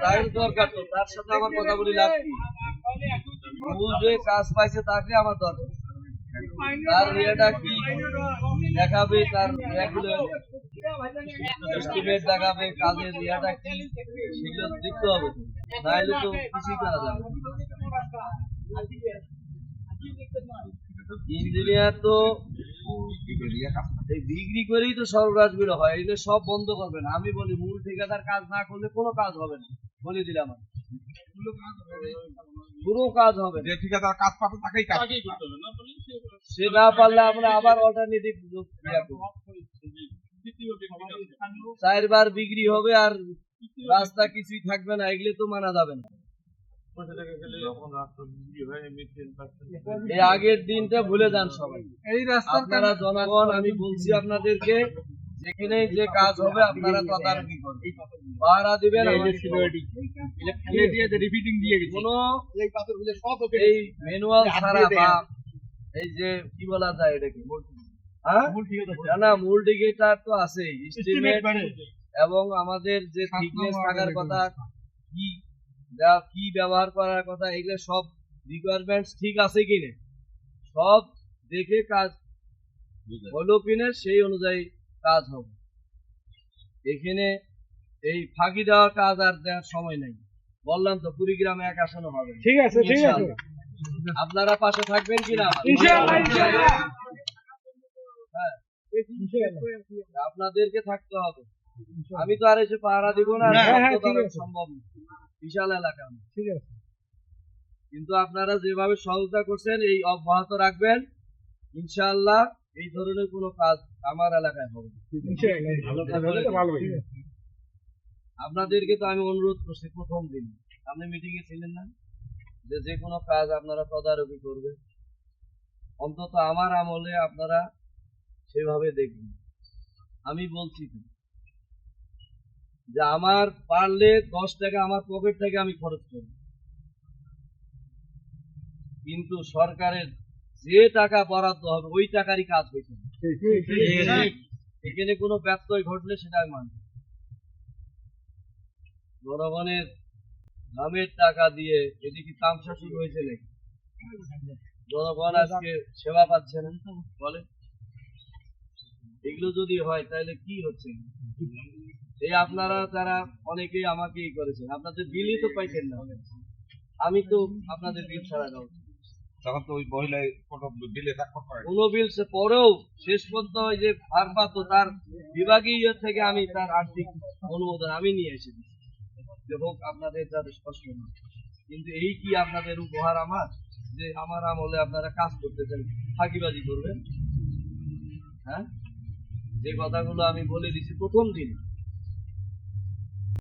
তার দরকার তো, তার সাথে আমার কথা বলি লাভ কি? ও যে কাজ পাইছে তাকে আমার দরকার, তার ইয়েটা কি দেখাবে, তার এস্টিমেট দেখাবে, কাজের ইয়েটা কি সেগুলো দেখতে হবে, নাহলে তো কিছুই করা যাবে না। ইঞ্জিনিয়ার তো ডিগ্রি করেই তো সর্বরাজ গুলো হয়, এগুলো সব বন্ধ করবেন। আমি বলি মূল ঠিকাদার কাজ না করলে কোনো কাজ হবে না, বলে দিলাম আমি। পুরো কাজ হবে, যে ঠিকাদার কাজ পাবে তাকেই কাজ করতে হবে। সে না পারলে আমরা আবার অল্টারনেটিভ চারবার বিক্রি হবে আর রাস্তা কিছুই থাকবে না, এগুলো তো মানা যাবে না। এই আগের দিনটা ভুলে যান সবাই, এই রাস্তার আপনারা জনগণ। আমি বলছি আপনাদেরকে, যেখানে যে কাজ হবে আপনারা তদারকি করবেন, পাহারা দিবেন। কোনো এই ম্যানুয়াল ছাড়া বা এই যে কি বলা যায় এটাকে, না মূল ঠিকাদার তো আছে, এস্টিমেট এবং আমাদের যে থিকনেস থাকার কথা, কি ব্যবহার করার কথা, এগুলো সব রিকোয়ারমেন্টস ঠিক আছে কিনা সব দেখে কাজ হলো কিনা সেই অনুযায়ী কাজ হবে। এখানে এই ফাঁকি দেওয়ার কাজ আর দেওয়ার সময় নাই। বললাম তো কুড়িগ্রামে এক আসনও হবে। ঠিক আছে, ঠিক আছে। আপনারা পাশে থাকবেন কিনা? ইনশাআল্লাহ, ইনশাআল্লাহ। হ্যাঁ, আপনাদেরকে থাকতে হবে। আমি তো আর এসে পাহারা দিব না, সম্ভব না, বিশাল এলাকা। ঠিক আছে, কিন্তু আপনারা যেভাবে সহযোগিতা করছেন এই অব্যাহত রাখবেন, ইনশাআল্লাহ এই ধরনের কোনো কাজ আমার এলাকায় হবে। আপনাদেরকে তো আমি অনুরোধ করছি প্রথম দিন, আপনি মিটিং এ ছিলেন না, যে কোনো কাজ আপনারা তদারকি করবেন, অন্তত আমার আমলে আপনারা সেভাবে দেখবেন। আমি বলছি যে আমার পারলে 10 টাকা আমার পকেট থেকে আমি খরচ করব, কিন্তু সরকারের যে টাকা বরাদ্দ হবে ওই টাকারই কাজ হয়েছে। এখানে কোনো ব্যত্যয় ঘটলে সেটা আমি মানব। জনগণের নামের টাকা দিয়ে এদিকে তামসা শুরু হয়েছে নাকি? জনগণ আজকে সেবা পাচ্ছে না বলে, এগুলো যদি হয় তাহলে কি হচ্ছে? এই আপনারা যারা অনেকেই আমাকে এই করেছেন, আপনাদের বিলই তো পাইছেন না, আমি তো আপনাদের বিল ছাড়া যাও তখন তো ওই মহিলায় কোনো বিলে স্বাক্ষর করে কোনো বিল পরেও শেষ পর্যন্ত ওই যে ভারপ্রাপ্ত তার বিভাগীয় থেকে আমি তার আর্থিক অনুমোদন আমি নিয়ে এসেছি যে হোক আপনাদের যাতে স্পষ্ট না। কিন্তু এই কি আপনাদের উপহার আমার, যে আমার আমলে আপনারা কাজ করতেছেন, ফাঁকিবাজি করবেন? হ্যাঁ, যে কথাগুলো আমি বলে দিছি প্রথম দিন